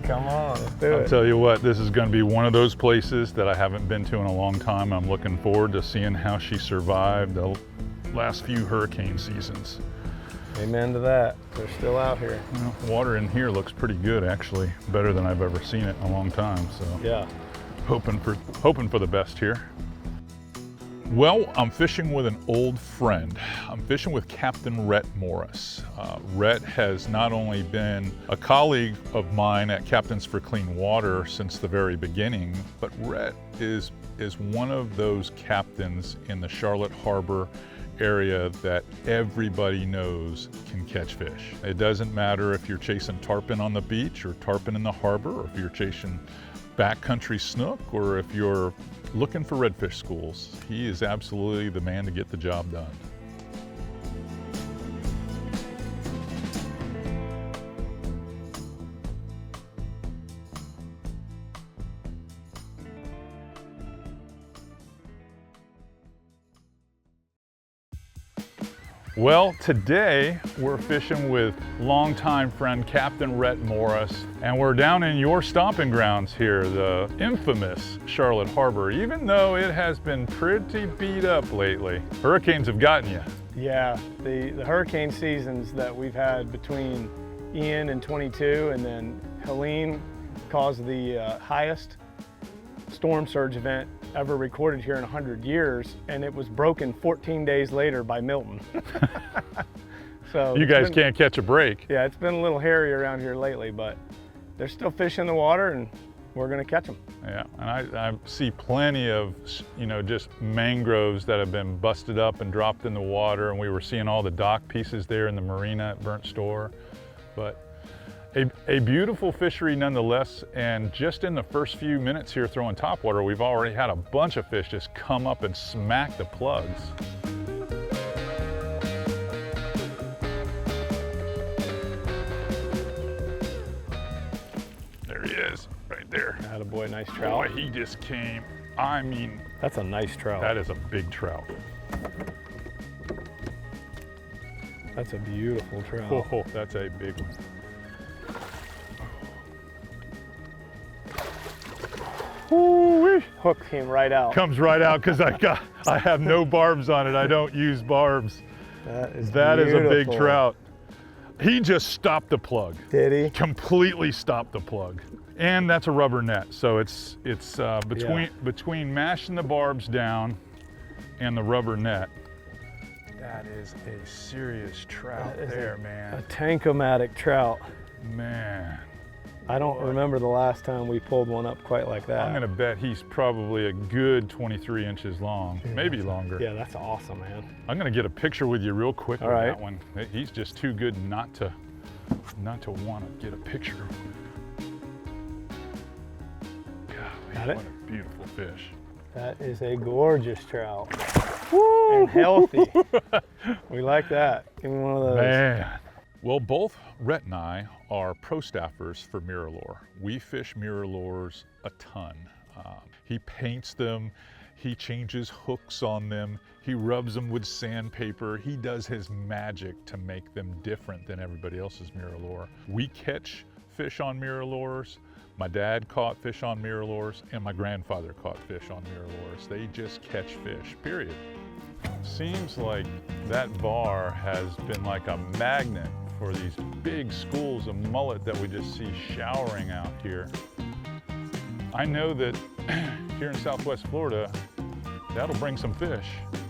Come on, let's do it. I'll tell you what, this is going to be one of those places that I haven't been to in a long time. I'm looking forward to seeing how she survived the last few hurricane seasons. Amen to that. They're still out here. Well, water in here looks pretty good, actually. Better than I've ever seen it in a long time. So Yeah. hoping for the best here. Well, I'm fishing with an old friend. I'm fishing with Captain Rhett Morris. Rhett has not only been a colleague of mine at Captains for Clean Water since the very beginning, but Rhett is one of those captains in the Charlotte Harbor area that everybody knows can catch fish. It doesn't matter if you're chasing tarpon on the beach or tarpon in the harbor, or if you're chasing backcountry snook, or if you're looking for redfish schools. He is absolutely the man to get the job done. Well, today we're fishing with longtime friend Captain Rhett Morris, and we're down in your stomping grounds here, the infamous Charlotte Harbor, even though it has been pretty beat up lately. Hurricanes have gotten you. Yeah, the hurricane seasons that we've had between Ian in 22 and then Helene caused the highest storm surge event ever recorded here in 100 years, and it was broken 14 days later by Milton. So you guys can't catch a break. Yeah, it's been a little hairy around here lately, but there's still fish in the water and we're gonna catch them. Yeah, and I see plenty of, just mangroves that have been busted up and dropped in the water, and we were seeing all the dock pieces there in the marina at Burnt Store. But a beautiful fishery nonetheless, and just in the first few minutes here throwing topwater, we've already had a bunch of fish just come up and smack the plugs. There he is, right there. Attaboy, nice trout. Boy, he just came. I mean, that's a nice trout. That is a big trout. That's a beautiful trout. Oh, that's a big one. Ooh-wee. Hook came right out. Comes right out because I have no barbs on it. I don't use barbs. That is a big trout. He just stopped the plug. Did he? Completely stopped the plug. And that's a rubber net, so it's between mashing the barbs down and the rubber net. That is a serious trout there, man. A tankomatic trout. Man. I don't remember the last time we pulled one up quite like that. I'm gonna bet he's probably a good 23 inches long, maybe longer. Yeah, that's awesome, man. I'm gonna get a picture with you real quick on right. that one. He's just too good not to want to get a picture. Golly, what a beautiful fish. That is a gorgeous trout. Woo! And healthy. We like that. Give me one of those. Man. Well, both Rhett and I are pro staffers for MirrOlure. We fish MirrOlures a ton. He paints them, he changes hooks on them, he rubs them with sandpaper. He does his magic to make them different than everybody else's MirrOlure. We catch fish on MirrOlures. My dad caught fish on MirrOlures, and my grandfather caught fish on MirrOlures. They just catch fish, period. Seems like that bar has been like a magnet for these big schools of mullet that we just see showering out here. I know that here in Southwest Florida, that'll bring some fish.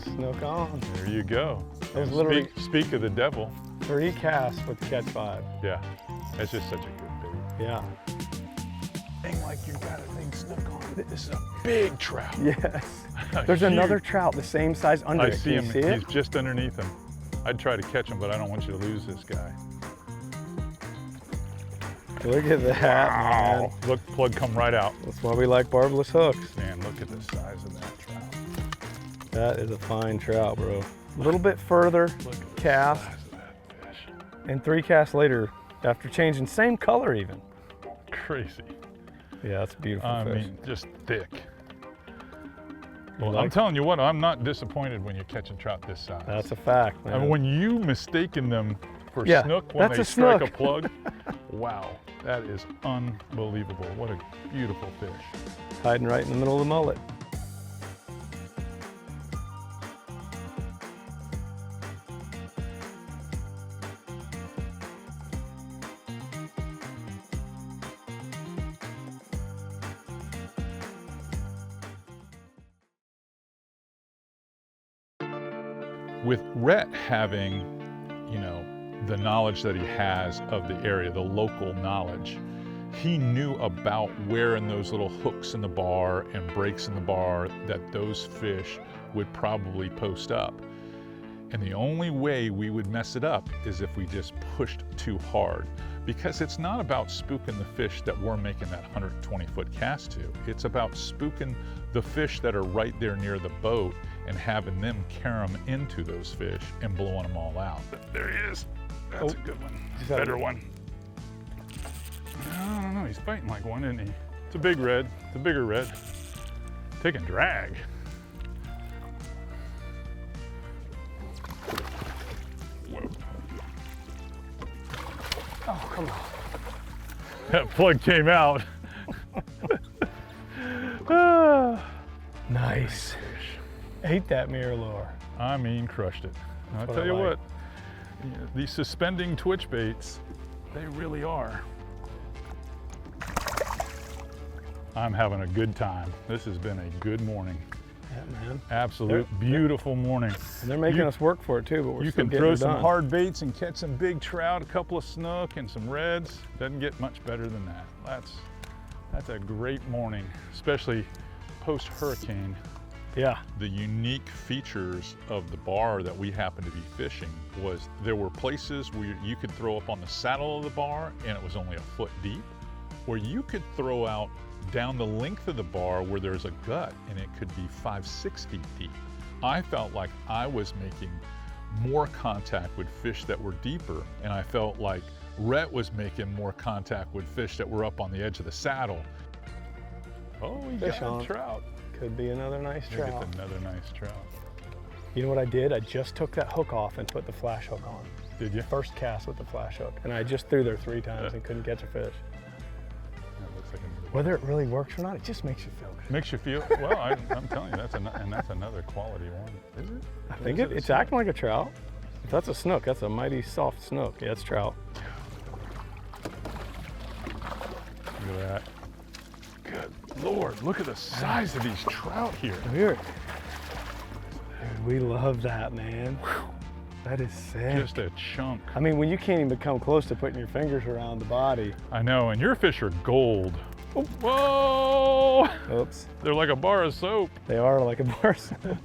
Snook on. There you go. There's literally speak of the devil. 3 casts with catch 5. Yeah, that's just such a good bait. Yeah. Ain't like you got a thing stuck on it. This is a big trout. Yes. There's another trout the same size under it. I see him. See it? He's just underneath him. I'd try to catch him, but I don't want you to lose this guy. Look at that, wow. man. Look, plug come right out. That's why we like barbless hooks. Man, look at the size of that trout. That is a fine trout, bro. A little bit further cast, size of that fish. And 3 casts later, after changing, same color even. Crazy. Yeah, that's a beautiful fish. I mean, just thick. Well, I'm telling you what, I'm not disappointed when you're catching trout this size. That's a fact, man. I mean, when you mistaken them for snook when they strike a plug, wow. That is unbelievable. What a beautiful fish. Hiding right in the middle of the mullet. With Rhett having, you know, the knowledge that he has of the area, the local knowledge, he knew about where in those little hooks in the bar and breaks in the bar that those fish would probably post up. And the only way we would mess it up is if we just pushed too hard, because it's not about spooking the fish that we're making that 120-foot cast to. It's about spooking the fish that are right there near the boat and having them carry them into those fish and blowing them all out. There he is. That's a good one. Better one. I don't know, he's fighting like one, isn't he? It's a big red, it's a bigger red. Taking drag. Whoa. Oh, come on. That plug came out. Nice. Ate that MirrOlure. I mean, crushed it. I'll what tell I you like. what, these suspending twitch baits, they really are. I'm having a good time. This has been a good morning. Yeah, man. Absolute beautiful morning. And they're making us work for it too, but we're You still can getting throw it some done. hard baits and catch some big trout, a couple of snook and some reds. Doesn't get much better than that. That's a great morning, especially post-hurricane. Yeah. The unique features of the bar that we happened to be fishing was there were places where you could throw up on the saddle of the bar and it was only a foot deep, or you could throw out down the length of the bar where there's a gut and it could be 5-6 feet deep. I felt like I was making more contact with fish that were deeper, and I felt like Rhett was making more contact with fish that were up on the edge of the saddle. Oh, we Fish got on. a trout. Could be another nice Look trout. at another nice trout. You know what I did? I just took that hook off and put the flash hook on. Did you? First cast with the flash hook. And I just threw there 3 times and couldn't catch a fish. That looks like a Whether it really works or not, it just makes you feel good. Makes you feel, well, I'm telling you, that's another quality one. Is it? I think Is it a it's snook? acting like a trout. If that's a snook, that's a mighty soft snook. Yeah, it's trout. Look at that. Good Lord, look at the size of these trout here. Here. Dude, we love that, man. That is sick. Just a chunk. I mean, when you can't even come close to putting your fingers around the body. I know, and your fish are gold. Oh, whoa! Oops. They're like a bar of soap. They are like a bar.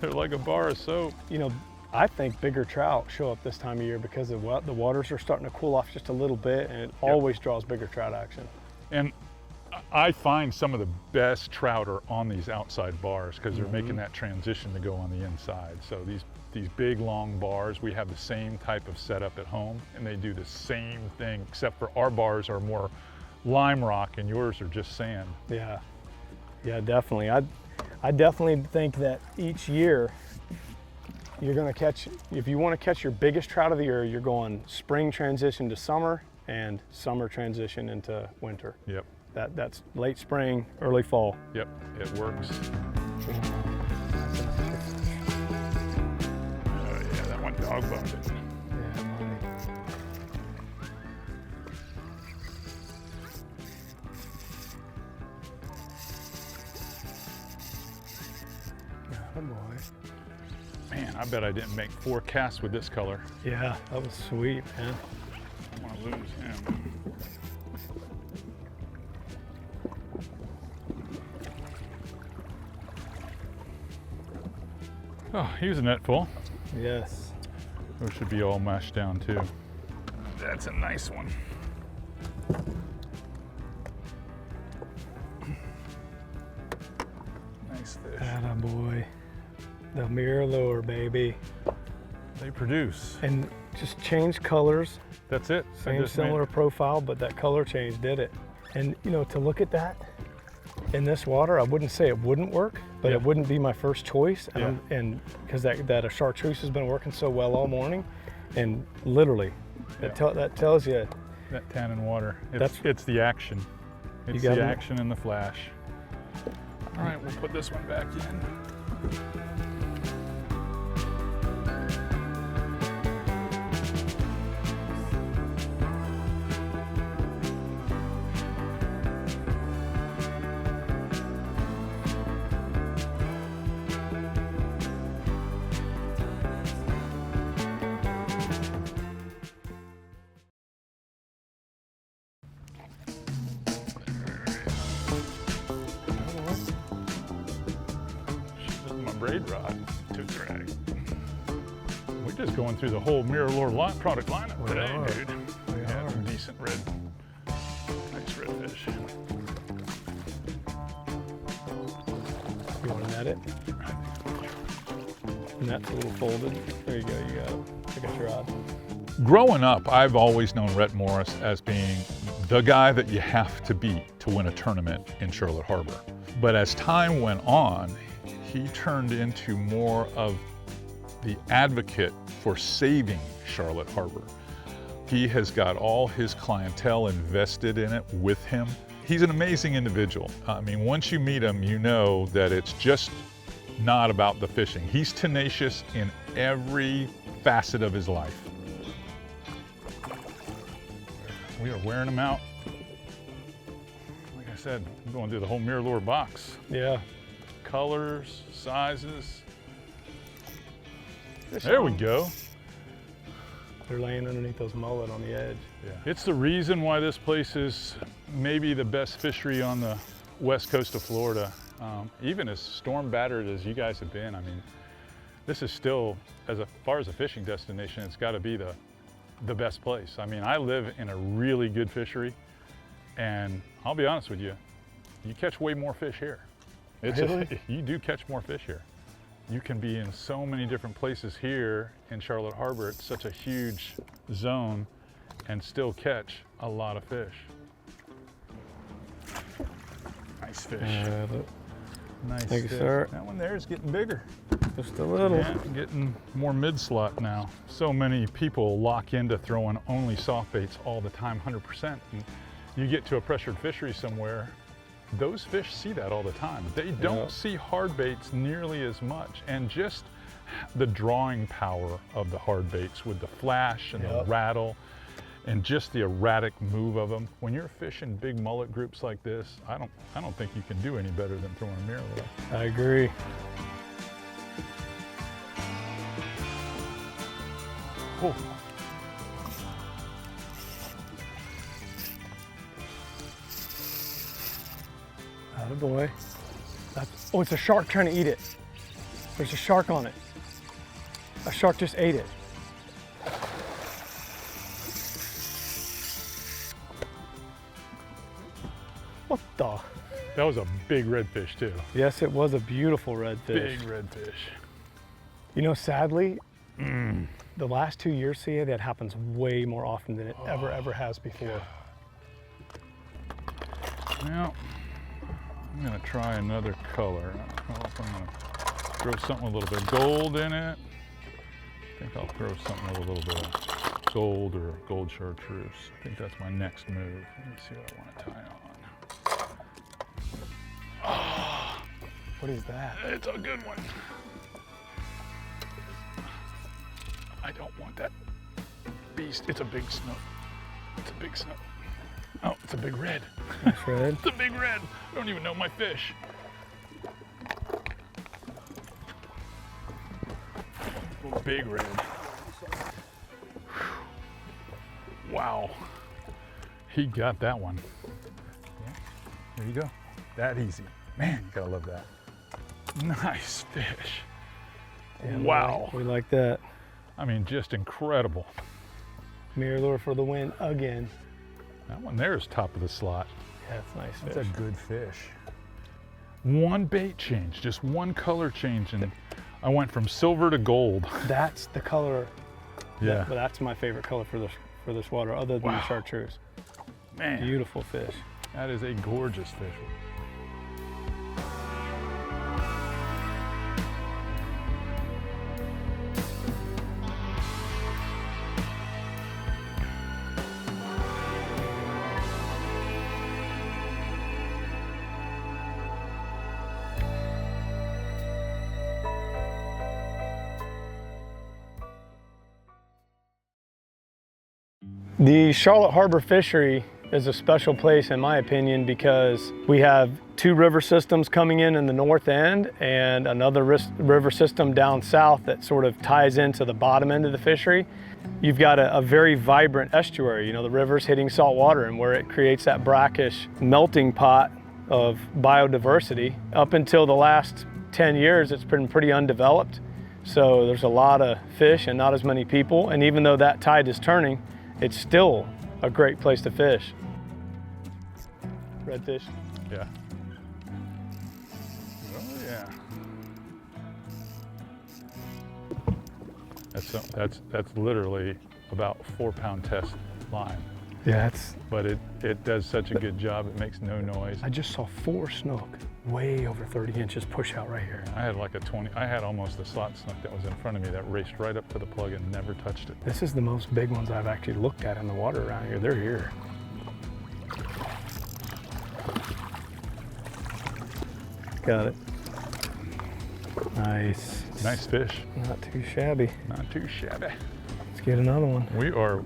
They're like a bar of soap. You know, I think bigger trout show up this time of year because the waters are starting to cool off just a little bit, and it always draws bigger trout action. And I find some of the best trout are on these outside bars because they're making that transition to go on the inside. So these big long bars, we have the same type of setup at home, and they do the same thing, except for our bars are more lime rock and yours are just sand. Yeah, yeah, definitely. I definitely think that each year you're gonna catch, if you wanna catch your biggest trout of the year, you're going spring transition to summer and summer transition into winter. Yep. That's late spring, early fall. Yep, it works. Oh yeah, that one dog bumped it. Yeah, buddy. Oh boy. Man, I bet I didn't make 4 casts with this color. Yeah, that was sweet, man. I want to lose him. Oh, he was a net full. Yes. Those should be all mashed down too. That's a nice one. Nice fish. Atta boy. The MirrOlure, baby. They produce. And just change colors. That's it. Same similar profile, but that color change did it. And you know, to look at that in this water, I wouldn't say it wouldn't work, but Yeah. it wouldn't be my first choice. Yeah. And because that a chartreuse has been working so well all morning, and literally, that tells you, that tannin water. That's- It's the action. It's got the it. action and the flash. All right, we'll put this one back in. My braid rod to drag. We're just going through the whole MirrOlure product lineup We today, are. dude. We Yeah, are. some decent red, nice redfish. You want to net it? Net's a little folded. There you go, you got it. I got your rod. Growing up, I've always known Rhett Morris as being the guy that you have to beat to win a tournament in Charlotte Harbor. But as time went on, he turned into more of the advocate for saving Charlotte Harbor. He has got all his clientele invested in it with him. He's an amazing individual. I mean, once you meet him, you know that it's just not about the fishing. He's tenacious in every facet of his life. We are wearing them out. Like I said, I'm going through the whole MirrOlure box. Yeah. Colors, sizes. Fish There we on. go. They're laying underneath those mullet on the edge. Yeah. It's the reason why this place is maybe the best fishery on the west coast of Florida. Even as storm battered as you guys have been, I mean, this is still, as far as a fishing destination, it's got to be the best place. I mean, I live in a really good fishery, and I'll be honest with you, you catch way more fish here. Really? You do catch more fish here. You can be in so many different places here in Charlotte Harbor. It's such a huge zone and still catch a lot of fish. Nice fish. Nice Thank you, fish. sir. That one there is getting bigger. Just a little. Yeah, getting more mid-slot now. So many people lock into throwing only soft baits all the time, 100%. And you get to a pressured fishery somewhere, those fish see that all the time. They don't Yeah. see hard baits nearly as much. And just the drawing power of the hard baits with the flash and the Yep. rattle and just the erratic move of them. When you're fishing big mullet groups like this, I don't think you can do any better than throwing a MirrOlure. I agree. Oh. Attaboy. Oh, it's a shark trying to eat it. There's a shark on it. A shark just ate it. What the? That was a big redfish too. Yes, it was a beautiful redfish. Big redfish. You know, sadly, the last 2 years, see, that happens way more often than it ever has before. Now, I'm gonna try another color. I don't know if I'm gonna throw something with a little bit of gold in it. I think I'll throw something with a little bit of gold or gold chartreuse. I think that's my next move. Let me see what I want to tie on. What is that? It's a good one. I don't want that beast. It's a big snook. It's a big snook. Oh, it's a big red. Nice red. It's a big red. I don't even know my fish. Big red. Wow. He got that one. Yeah, there you go. That easy. Man, you gotta love that. Nice fish. Yeah, Wow. We like that. I mean, just incredible. MirrOlure for the win again. That one there is top of the slot. Yeah, it's nice fish. That's a good fish. One bait change, just one color change, and I went from silver to gold. That's the color. Yeah. But that's my favorite color for this water, other than the chartreuse. Man, Beautiful fish. that is a gorgeous fish. The Charlotte Harbor fishery is a special place in my opinion because we have two river systems coming in the north end and another river system down south that sort of ties into the bottom end of the fishery. You've got a very vibrant estuary, you know, the river's hitting salt water, and where it creates that brackish melting pot of biodiversity. Up until the last 10 years, it's been pretty undeveloped. So there's a lot of fish and not as many people. And even though that tide is turning, it's still a great place to fish. Redfish. Yeah. Oh yeah. That's literally about 4-pound test line. Yeah, But it does such a good job. It makes no noise. I just saw 4 snook way over 30 inches push out right here. I had like I had almost a slot snook that was in front of me that raced right up to the plug and never touched it. This is the most big ones I've actually looked at in the water around here. They're here. Got it. Nice. Nice fish. Not too shabby. Not too shabby. Let's get another one. We are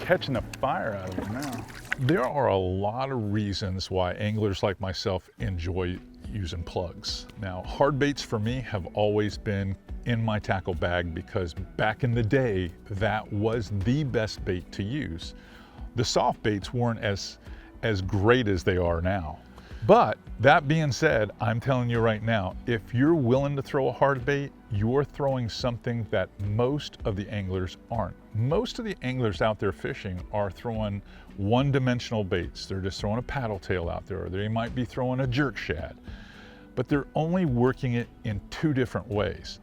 catching the fire out of it now. There are a lot of reasons why anglers like myself enjoy using plugs. Now, hard baits for me have always been in my tackle bag because back in the day, that was the best bait to use. The soft baits weren't as great as they are now. But that being said, I'm telling you right now, if you're willing to throw a hard bait, you're throwing something that most of the anglers aren't. Most of the anglers out there fishing are throwing one-dimensional baits. They're just throwing a paddle tail out there, or they might be throwing a jerk shad, but they're only working it in 2 different ways.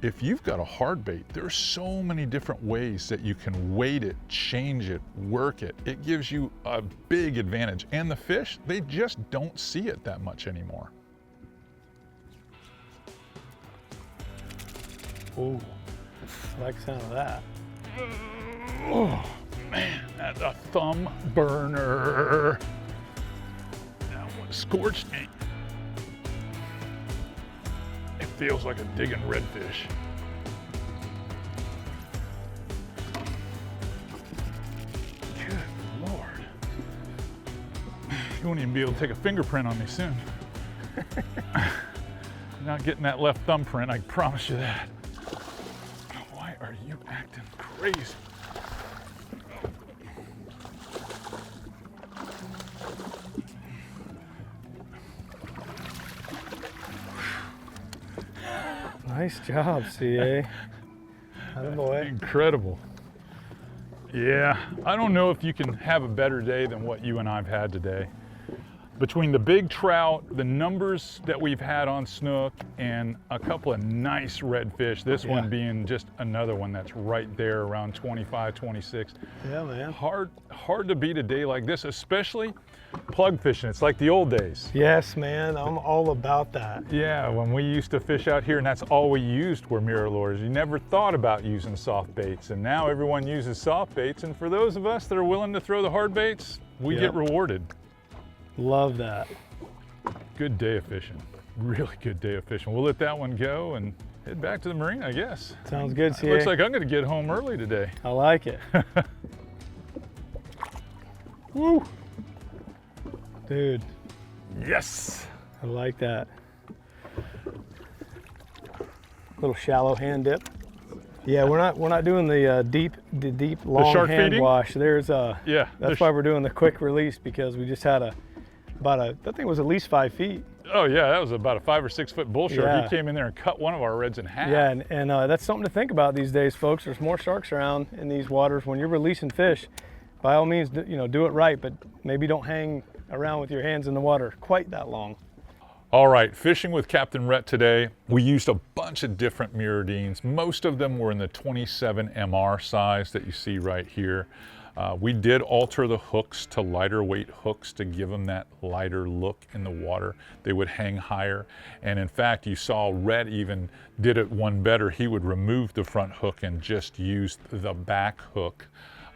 If you've got a hard bait, there's so many different ways that you can weight it, change it, work it. It gives you a big advantage. And the fish, they just don't see it that much anymore. Ooh, I like the sound of that. Oh, man, that's a thumb burner. That one scorched me. It feels like a digging redfish. Good Lord. You won't even be able to take a fingerprint on me soon. You're not getting that left thumbprint, I promise you that. Why are you acting crazy? Nice job, CA. Attaboy. Incredible. Yeah, I don't know if you can have a better day than what you and I've had today. Between the big trout, the numbers that we've had on snook, and a couple of nice redfish, this one being just another one that's right there around 25, 26. Yeah, man. Hard to beat a day like this, especially plug fishing. It's like the old days. Yes, man, I'm all about that. Yeah, when we used to fish out here and that's all we used were MirrOlures. You never thought about using soft baits, and now everyone uses soft baits, and for those of us that are willing to throw the hard baits, we get rewarded. Love that. Good day of fishing. Really good day of fishing. We'll let that one go and head back to the marina, I guess. Sounds good, CA. Looks like I'm gonna get home early today. I like it. Woo! Dude. Yes! I like that. Little shallow hand dip. Yeah, we're not doing the deep long shark hand feeding? wash. There's Yeah. that's why we're doing the quick release, because we just had that thing was at least 5 feet. Oh yeah, that was about a 5 or 6 foot bull shark. Yeah. He came in there and cut one of our reds in half. Yeah, and that's something to think about these days, folks. There's more sharks around in these waters. When you're releasing fish, by all means, do it right, but maybe don't hang around with your hands in the water quite that long. All right, fishing with Captain Rhett today. We used a bunch of different MirrOlures. Most of them were in the 27 MR size that you see right here. We did alter the hooks to lighter weight hooks to give them that lighter look in the water. They would hang higher. And in fact, you saw Rhett even did it one better. He would remove the front hook and just use the back hook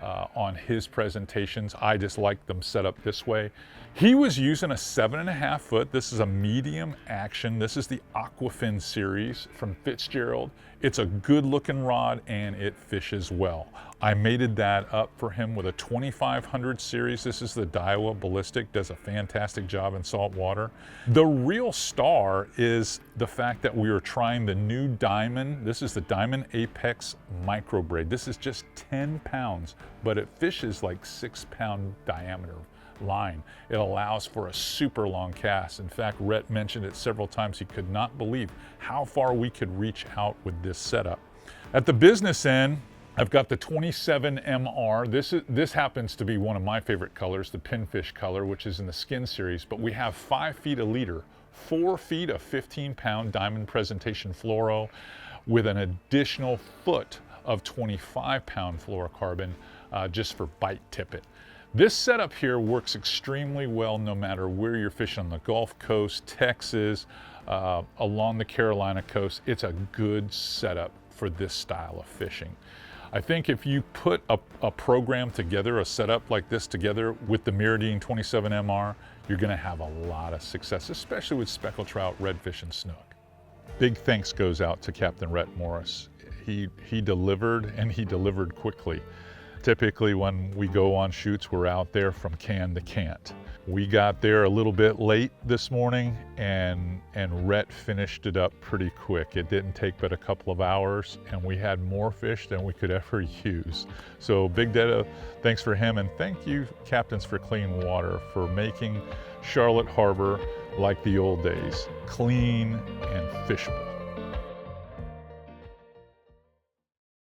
on his presentations. I just like them set up this way. He was using a 7.5 foot. This is a medium action. This is the Aquafin series from Fitzgerald. It's a good looking rod and it fishes well. I mated that up for him with a 2500 series. This is the Daiwa Ballistic, does a fantastic job in salt water. The real star is the fact that we are trying the new Diamond. This is the Diamond Apex Micro Braid. This is just 10 pounds, but it fishes like 6-pound diameter line. It allows for a super long cast. In fact, Rhett mentioned it several times. He could not believe how far we could reach out with this setup. At the business end, I've got the 27MR. This happens to be one of my favorite colors, the pinfish color, which is in the skin series, but we have 5 feet a leader, 4 feet of 15-pound diamond presentation fluoro with an additional foot of 25-pound fluorocarbon just for bite tippet. This setup here works extremely well no matter where you're fishing, on the Gulf Coast, Texas, along the Carolina coast. It's a good setup for this style of fishing. I think if you put a program together, a setup like this together with the MirrOlure 27MR, you're gonna have a lot of success, especially with speckled trout, redfish, and snook. Big thanks goes out to Captain Rhett Morris. He delivered, and he delivered quickly. Typically when we go on shoots, we're out there from can to can't. We got there a little bit late this morning, and Rhett finished it up pretty quick. It didn't take but a couple of hours, and we had more fish than we could ever use. So big thanks for him, and thank you, Captains for Clean Water, for making Charlotte Harbor like the old days, clean and fishable.